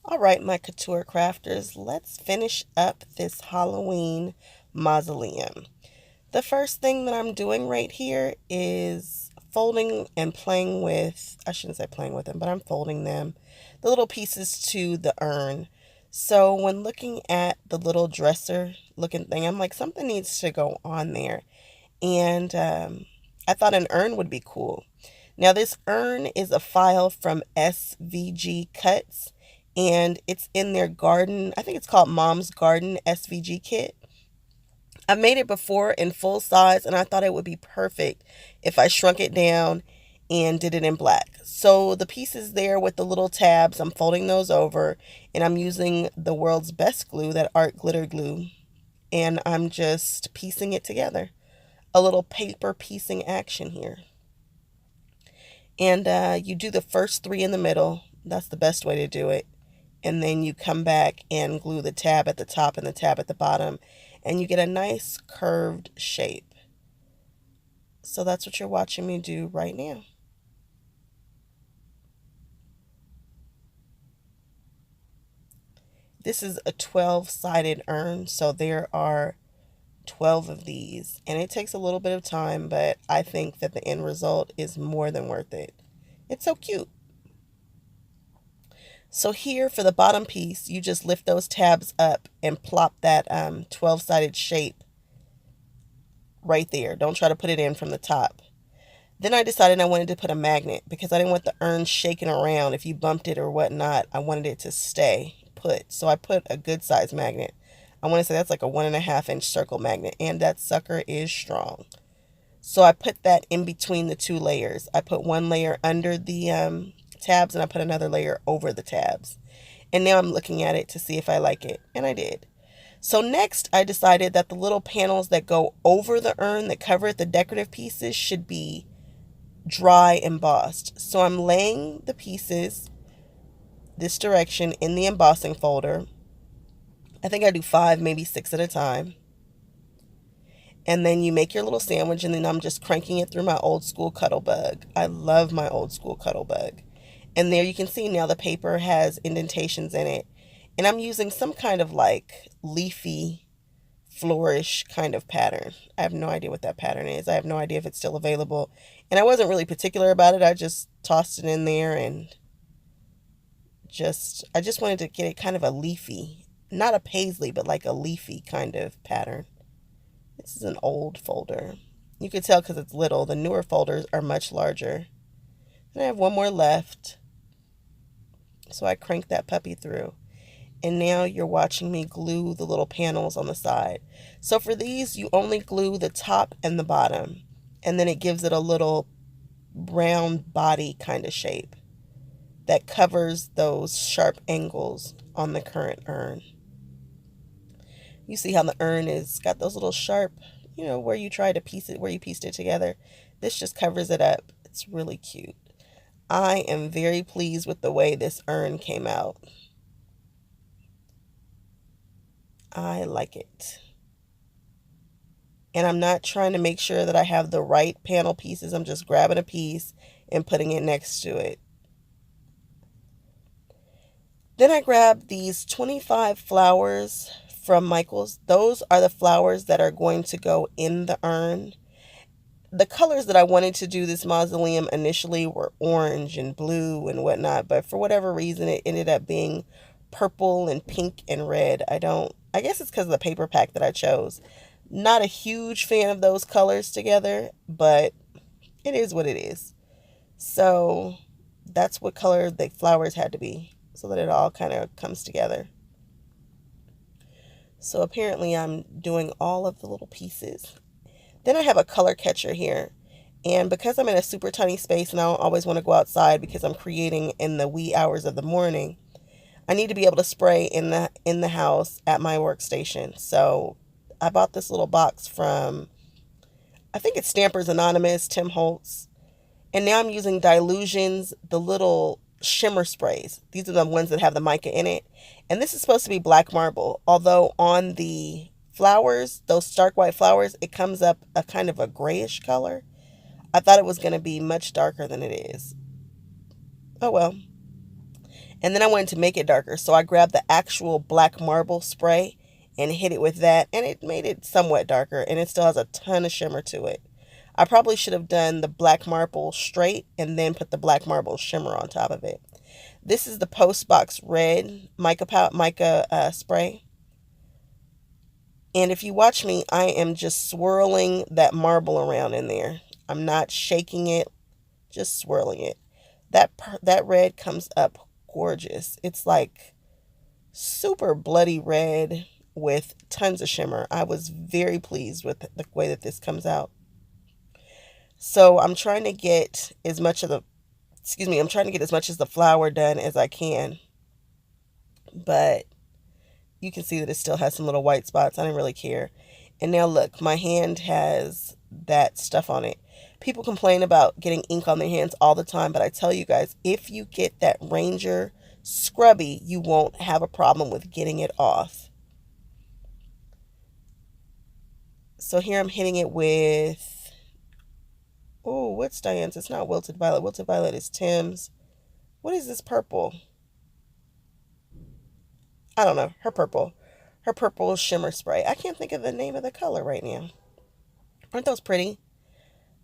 All right, my couture crafters, let's finish up this Halloween mausoleum. The first thing that I'm doing right here is folding and playing with, I shouldn't say playing with them, but I'm folding them, the little pieces to the urn. So when looking at the little dresser looking thing, I'm like, something needs to go on there. And I thought an urn would be cool. Now, this urn is a file from SVG Cuts, and it's in their garden. I think it's called Mom's Garden SVG kit. I've made it before in full size, and I thought it would be perfect if I shrunk it down and did it in black. So the pieces there with the little tabs, I'm folding those over, and I'm using the world's best glue, that art glitter glue, and I'm just piecing it together. A little paper piecing action here. And you do the first three in the middle. That's the best way to do it. And then you come back and glue the tab at the top and the tab at the bottom, and you get a nice curved shape. So that's what you're watching me do right now. This is a 12-sided urn, so there are 12 of these, and it takes a little bit of time, but I think that the end result is more than worth it. It's so cute. So here for the bottom piece, you just lift those tabs up and plop that 12-sided shape right there. Don't try to put it in from the top. Then I decided I wanted to put a magnet because I didn't want the urn shaking around. If you bumped it or whatnot, I wanted it to stay put. So I put a good size magnet. I want to say that's like a 1.5 inch circle magnet, and that sucker is strong. So I put that in between the two layers. I put one layer under the tabs, and I put another layer over the tabs. And now I'm looking at it to see if I like it, and I did. So next, I decided that the little panels that go over the urn that cover it, the decorative pieces, should be dry embossed. So I'm laying the pieces this direction in the embossing folder. I think I do 5, maybe 6 at a time. And then you make your little sandwich, and then I'm just cranking it through my old school Cuttlebug. I love my old school Cuttlebug. And there you can see now the paper has indentations in it. And I'm using some kind of like leafy, flourish kind of pattern. I have no idea what that pattern is. I have no idea if it's still available. And I wasn't really particular about it. I just tossed it in there, and I just wanted to get it kind of a leafy, not a paisley, but like a leafy kind of pattern. This is an old folder. You can tell because it's little. The newer folders are much larger. And I have one more left. So I crank that puppy through. And now you're watching me glue the little panels on the side. So for these, you only glue the top and the bottom. And then it gives it a little round body kind of shape that covers those sharp angles on the current urn. You see how the urn is got those little sharp, where you try to piece it, where you pieced it together. This just covers it up. It's really cute. I am very pleased with the way this urn came out. I like it. And I'm not trying to make sure that I have the right panel pieces. I'm just grabbing a piece and putting it next to it. Then I grabbed these 25 flowers from Michael's. Those are the flowers that are going to go in the urn. The colors that I wanted to do this mausoleum initially were orange and blue and whatnot, but for whatever reason it ended up being purple and pink and red. I guess it's because of the paper pack that I chose. Not a huge fan of those colors together, but it is what it is. So that's what color the flowers had to be so that it all kind of comes together. So apparently I'm doing all of the little pieces. Then I have a color catcher here. And because I'm in a super tiny space and I don't always want to go outside because I'm creating in the wee hours of the morning, I need to be able to spray in the house at my workstation. So I bought this little box from, I think it's Stampers Anonymous, Tim Holtz. And now I'm using Dilutions, the little shimmer sprays. These are the ones that have the mica in it. And this is supposed to be black marble. Although on the flowers, those stark white flowers, it comes up a kind of a grayish color. I thought it was going to be much darker than it is. Oh well. And then I wanted to make it darker, so I grabbed the actual black marble spray and hit it with that, and it made it somewhat darker, and it still has a ton of shimmer to it. I probably should have done the black marble straight and then put the black marble shimmer on top of it. This is the Postbox Red mica spray. And if you watch me, I am just swirling that marble around in there. I'm not shaking it, just swirling it. That red comes up gorgeous. It's like super bloody red with tons of shimmer. I was very pleased with the way that this comes out. So I'm trying to get as much of the, I'm trying to get as much of the flower done as I can. But you can see that it still has some little white spots. I didn't really care. And now look, my hand has that stuff on it. People complain about getting ink on their hands all the time, but I tell you guys, if you get that Ranger scrubby, you won't have a problem with getting it off. So here I'm hitting it with, oh, what's Diane's? It's not Wilted Violet. Wilted Violet is Tim's. What is this purple? I don't know. Her purple shimmer spray. I can't think of the name of the color right now. Aren't those pretty?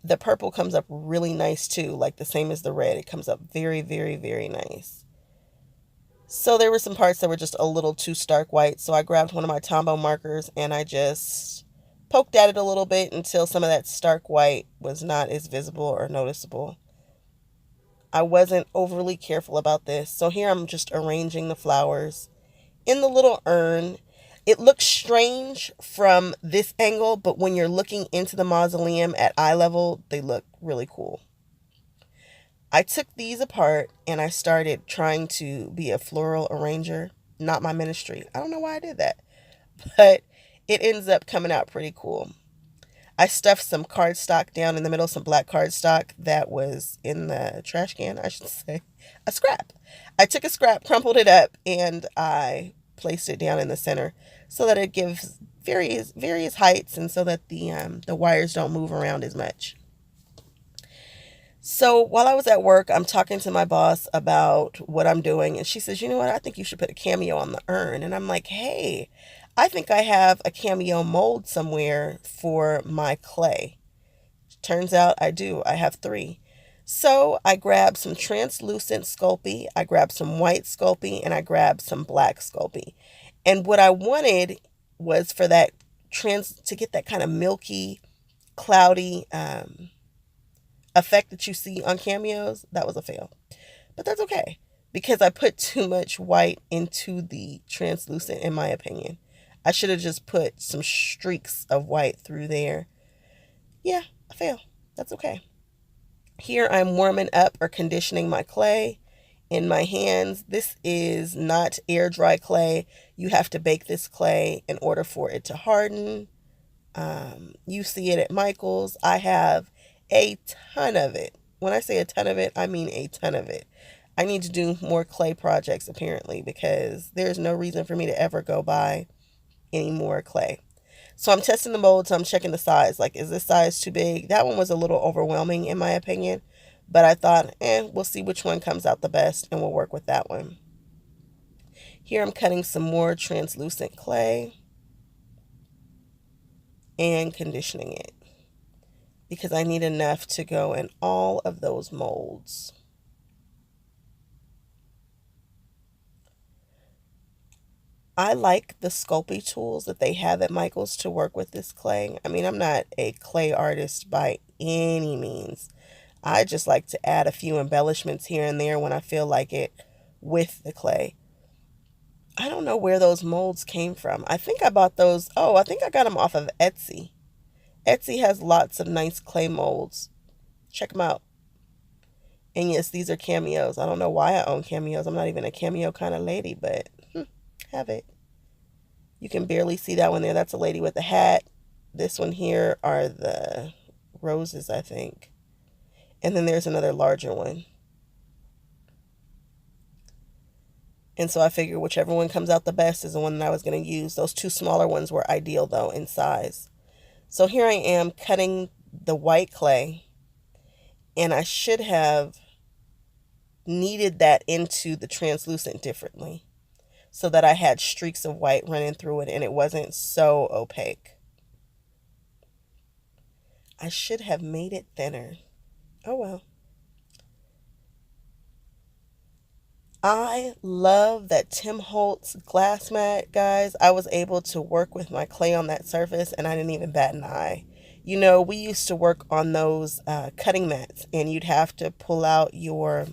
The purple comes up really nice too, like the same as the red. It comes up very, very, very nice. So there were some parts that were just a little too stark white. So I grabbed one of my Tombow markers and I just poked at it a little bit until some of that stark white was not as visible or noticeable. I wasn't overly careful about this. So here I'm just arranging the flowers in the little urn. It looks strange from this angle, but when you're looking into the mausoleum at eye level, they look really cool. I took these apart and I started trying to be a floral arranger. Not my ministry. I don't know why I did that, but it ends up coming out pretty cool. I stuffed some cardstock down in the middle, some black cardstock that was in the trash can, I should say. A scrap. I took a scrap, crumpled it up, and I placed it down in the center so that it gives various heights and so that the wires don't move around as much. So while I was at work, I'm talking to my boss about what I'm doing, and she says, you know what, I think you should put a cameo on the urn. And I'm like, hey, I think I have a cameo mold somewhere for my clay. Turns out I do. I have 3. So I grabbed some translucent Sculpey, I grabbed some white Sculpey, and I grabbed some black Sculpey. And what I wanted was for that to get that kind of milky, cloudy effect that you see on cameos. That was a fail. But that's okay, because I put too much white into the translucent, in my opinion. I should have just put some streaks of white through there. Yeah, a fail. That's okay. Here I'm warming up or conditioning my clay in my hands. This is not air dry clay. You have to bake this clay in order for it to harden. You see it at Michael's. I have a ton of it. When I say a ton of it, I mean a ton of it. I need to do more clay projects apparently, because there's no reason for me to ever go buy any more clay. So I'm testing the molds. So I'm checking the size. Like, is this size too big? That one was a little overwhelming in my opinion, but I thought, we'll see which one comes out the best and we'll work with that one. Here I'm cutting some more translucent clay and conditioning it because I need enough to go in all of those molds. I like the Sculpey tools that they have at Michael's to work with this clay. I mean, I'm not a clay artist by any means. I just like to add a few embellishments here and there when I feel like it with the clay. I don't know where those molds came from. I think I bought those. Oh, I think I got them off of Etsy. Etsy has lots of nice clay molds. Check them out. And yes, these are cameos. I don't know why I own cameos. I'm not even a cameo kind of lady, but have it. You can barely see that one there. That's a lady with a hat. This one here are the roses, I think. And then there's another larger one. And so I figured whichever one comes out the best is the one that I was going to use. Those 2 smaller ones were ideal, though, in size. So here I am cutting the white clay. And I should have kneaded that into the translucent differently so that I had streaks of white running through it and it wasn't so opaque. I should have made it thinner. Oh well. I love that Tim Holtz glass mat, guys. I was able to work with my clay on that surface and I didn't even bat an eye. You know, we used to work on those cutting mats and you'd have to pull out your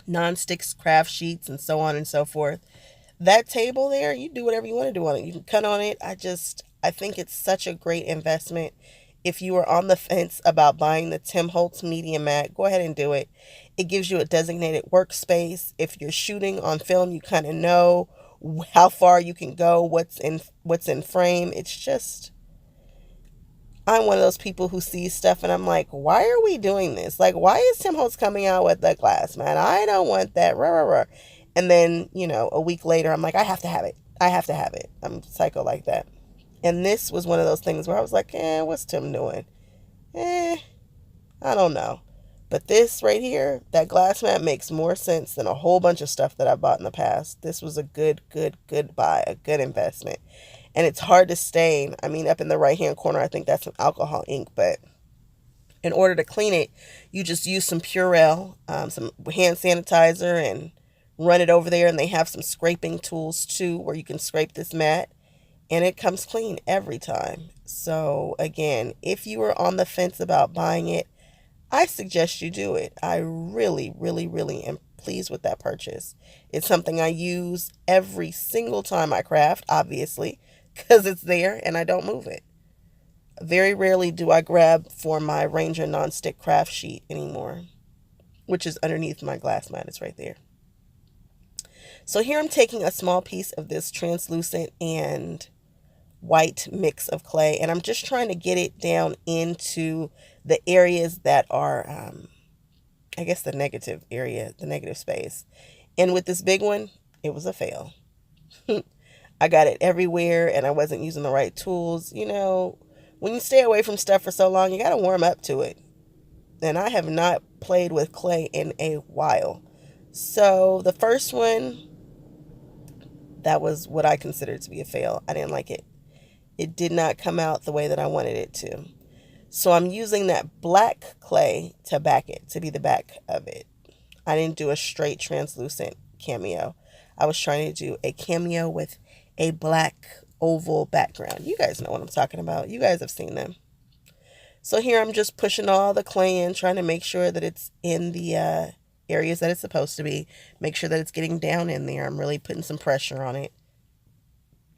non-stick craft sheets and so on and so forth. That table there, you do whatever you want to do on it. You can cut on it. I think it's such a great investment. If you are on the fence about buying the Tim Holtz Media Mat, go ahead and do it. It gives you a designated workspace. If you're shooting on film, you kind of know how far you can go, what's in frame. It's just, I'm one of those people who sees stuff and I'm like, why are we doing this? Like, why is Tim Holtz coming out with the glass mat? I don't want that. Rah, rah, rah. And then, a week later, I'm like, I have to have it. I have to have it. I'm psycho like that. And this was one of those things where I was like, what's Tim doing? I don't know. But this right here, that glass mat makes more sense than a whole bunch of stuff that I bought in the past. This was a good buy, a good investment. And it's hard to stain. I mean, up in the right-hand corner, I think that's some alcohol ink. But in order to clean it, you just use some Purell, some hand sanitizer, and run it over there. And they have some scraping tools, too, where you can scrape this mat. And it comes clean every time. So, again, if you are on the fence about buying it, I suggest you do it. I really, really, really am pleased with that purchase. It's something I use every single time I craft, obviously, because it's there and I don't move it. Very rarely do I grab for my Ranger nonstick craft sheet anymore, which is underneath my glass mat. It's right there. So here I'm taking a small piece of this translucent and white mix of clay, and I'm just trying to get it down into the areas that are, I guess, the negative area, the negative space. And with this big one, it was a fail. I got it everywhere, and I wasn't using the right tools. When you stay away from stuff for so long, you got to warm up to it. And I have not played with clay in a while. So the first one, that was what I considered to be a fail. I didn't like it. It did not come out the way that I wanted it to. So I'm using that black clay to back it, to be the back of it. I didn't do a straight translucent cameo. I was trying to do a cameo with a black oval background. You guys know what I'm talking about. You guys have seen them. So here I'm just pushing all the clay in, trying to make sure that it's in the areas that it's supposed to be. Make sure that it's getting down in there. I'm really putting some pressure on it.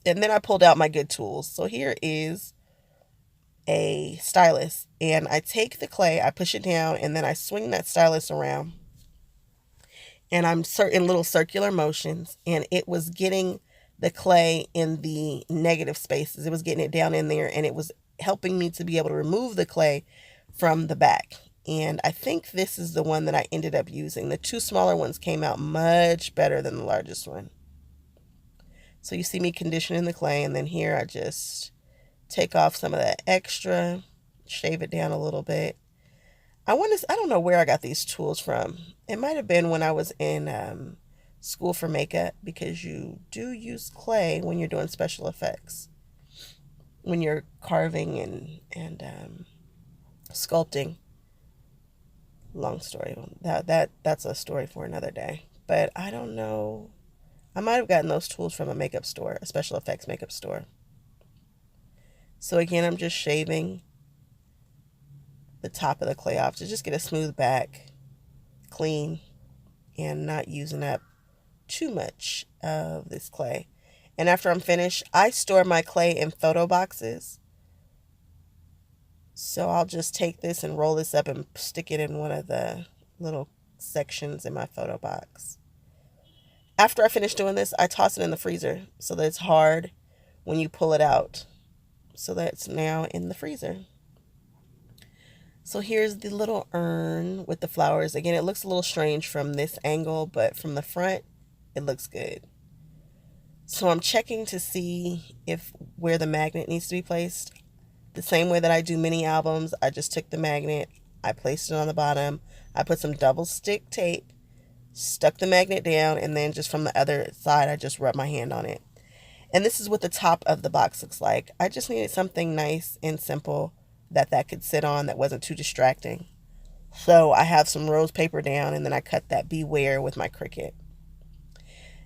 And then I pulled out my good tools. So here is a stylus. And I take the clay, I push it down, and then I swing that stylus around. And I'm in little circular motions. And it was getting the clay in the negative spaces. It was getting it down in there. And it was helping me to be able to remove the clay from the back. And I think this is the one that I ended up using. The two smaller ones came out much better than the largest one. So you see me conditioning the clay, and then here I just take off some of that extra, shave it down a little bit. I don't know where I got these tools from. It might have been when I was in school for makeup, because you do use clay when you're doing special effects, when you're carving and sculpting. Long story. That's a story for another day. But I don't know. I might have gotten those tools from a makeup store, a special effects makeup store. So again, I'm just shaving the top of the clay off to just get a smooth back, clean, and not using up too much of this clay. And after I'm finished, I store my clay in photo boxes. So I'll just take this and roll this up and stick it in one of the little sections in my photo box. After I finish doing this, I toss it in the freezer so that it's hard when you pull it out. So that's now in the freezer. So here's the little urn with the flowers. Again, it looks a little strange from this angle, but from the front, it looks good. So I'm checking to see where the magnet needs to be placed. The same way that I do mini albums, I just took the magnet, I placed it on the bottom, I put some double stick tape stuck the magnet down, and then just from the other side, I just rubbed my hand on it. And this is what the top of the box looks like. I just needed something nice and simple that could sit on that wasn't too distracting. So I have some rose paper down, and then I cut that beware with my Cricut.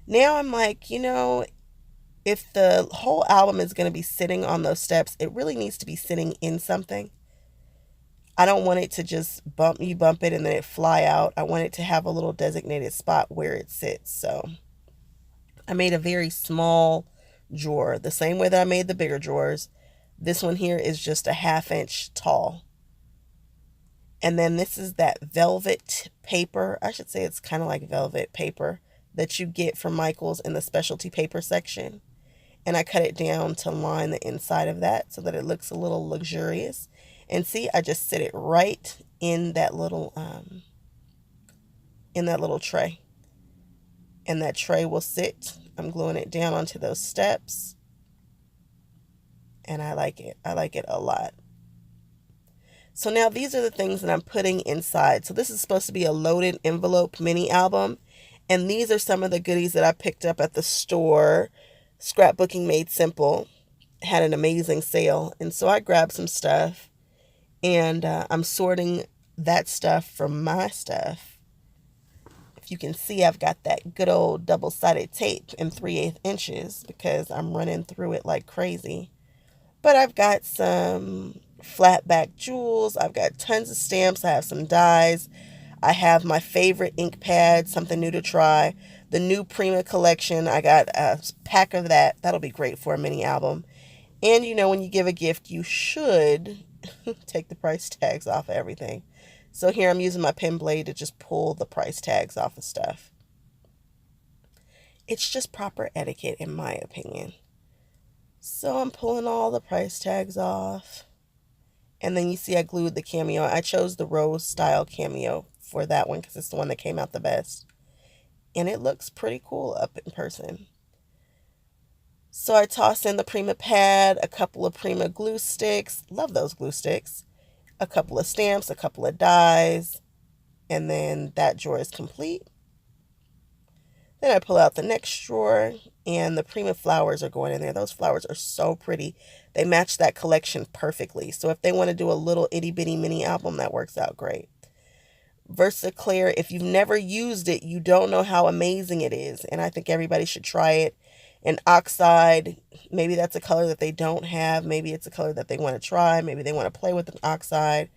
Now I'm like, if the whole album is going to be sitting on those steps, it really needs to be sitting in something. I don't want it to just bump it and then it fly out. I want it to have a little designated spot where it sits. So I made a very small drawer, the same way that I made the bigger drawers. This one here is just a 1/2 inch tall. And then this is that velvet paper. I should say it's kind of like velvet paper that you get from Michael's in the specialty paper section. And I cut it down to line the inside of that so that it looks a little luxurious. And see, I just sit it right in that little tray. And that tray will sit. I'm gluing it down onto those steps. And I like it. I like it a lot. So now these are the things that I'm putting inside. So this is supposed to be a loaded envelope mini album. And these are some of the goodies that I picked up at the store. Scrapbooking Made Simple had an amazing sale. And so I grabbed some stuff. And I'm sorting that stuff from my stuff. If you can see, I've got that good old double-sided tape in 3/8 inches because I'm running through it like crazy. But I've got some flat back jewels. I've got tons of stamps. I have some dies. I have my favorite ink pad, something new to try. The new Prima collection. I got a pack of that. That'll be great for a mini album. And when you give a gift, you should take the price tags off of everything. So here I'm using my pen blade to just pull the price tags off of stuff. It's just proper etiquette in my opinion. So I'm pulling all the price tags off. And then you see I glued the cameo. I chose the rose style cameo for that one because it's the one that came out the best. And it looks pretty cool up in person. So I toss in the Prima pad, a couple of Prima glue sticks. Love those glue sticks. A couple of stamps, a couple of dies. And then that drawer is complete. Then I pull out the next drawer, and the Prima flowers are going in there. Those flowers are so pretty. They match that collection perfectly. So if they want to do a little itty bitty mini album, that works out great. Versaclear, if you've never used it, you don't know how amazing it is. And I think everybody should try it. And oxide, maybe that's a color that they don't have. Maybe it's a color that they want to try. Maybe they want to play with an oxide.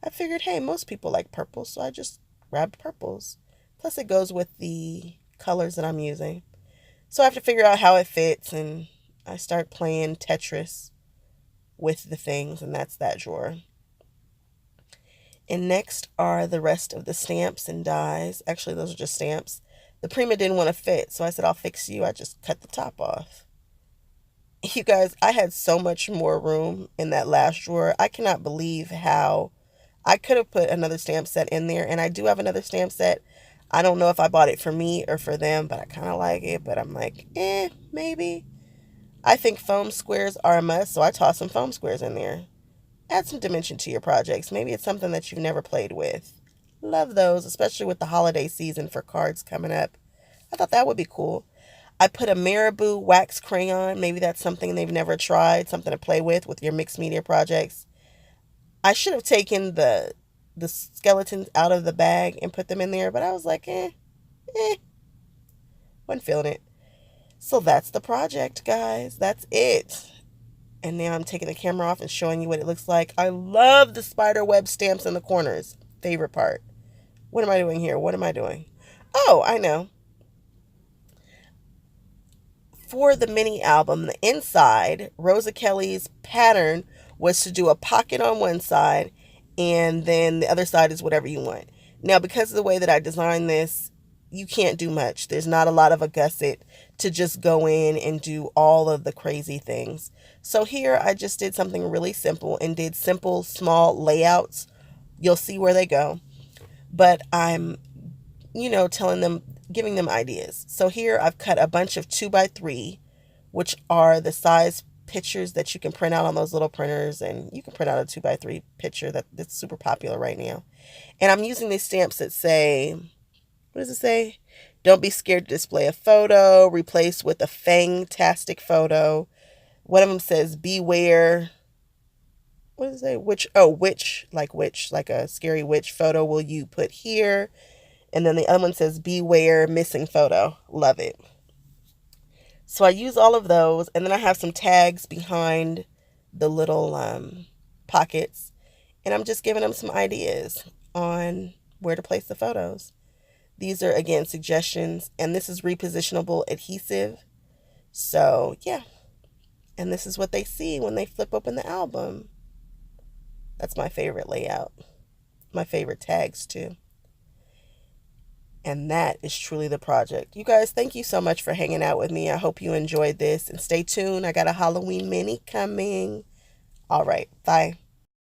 I figured, hey, most people like purple, so I just grabbed purples. Plus it goes with the colors that I'm using. So I have to figure out how it fits, and I start playing Tetris with the things, and that's that drawer. And next are the rest of the stamps and dies. Actually, those are just stamps. The Prima didn't want to fit, so I said, I'll fix you. I just cut the top off. You guys, I had so much more room in that last drawer. I cannot believe how I could have put another stamp set in there, and I do have another stamp set. I don't know if I bought it for me or for them, but I kind of like it. But I'm like, maybe. I think foam squares are a must, so I tossed some foam squares in there. Add some dimension to your projects. Maybe it's something that you've never played with. Love those, especially with the holiday season for cards coming up. I thought that would be cool. I put a Marabou wax crayon. Maybe that's something they've never tried, something to play with your mixed media projects. I should have taken the skeletons out of the bag and put them in there, but I was like, wasn't feeling it. So that's the project, guys. That's it. And now I'm taking the camera off and showing you what it looks like. I love the spider web stamps in the corners. Favorite part. What am I doing here? What am I doing? Oh, I know. For the mini album, the inside, Rosa Kelly's pattern was to do a pocket on one side, and then the other side is whatever you want. Now, because of the way that I designed this, you can't do much. There's not a lot of a gusset to just go in and do all of the crazy things. So here I just did something really simple and did simple, small layouts. You'll see where they go. But I'm, telling them, giving them ideas. So here I've cut a bunch of 2x3, which are the size pictures that you can print out on those little printers, and you can print out a 2x3 picture that's super popular right now. And I'm using these stamps that say, what does it say? Don't be scared to display a photo. Replace with a fantastic photo. One of them says, beware. What does it say? Which, like a scary witch photo will you put here? And then the other one says, beware missing photo. Love it. So I use all of those. And then I have some tags behind the little pockets. And I'm just giving them some ideas on where to place the photos. These are, again, suggestions. And this is repositionable adhesive. So, yeah. And this is what they see when they flip open the album. That's my favorite layout. My favorite tags, too. And that is truly the project. You guys, thank you so much for hanging out with me. I hope you enjoyed this. And stay tuned. I got a Halloween mini coming. All right. Bye.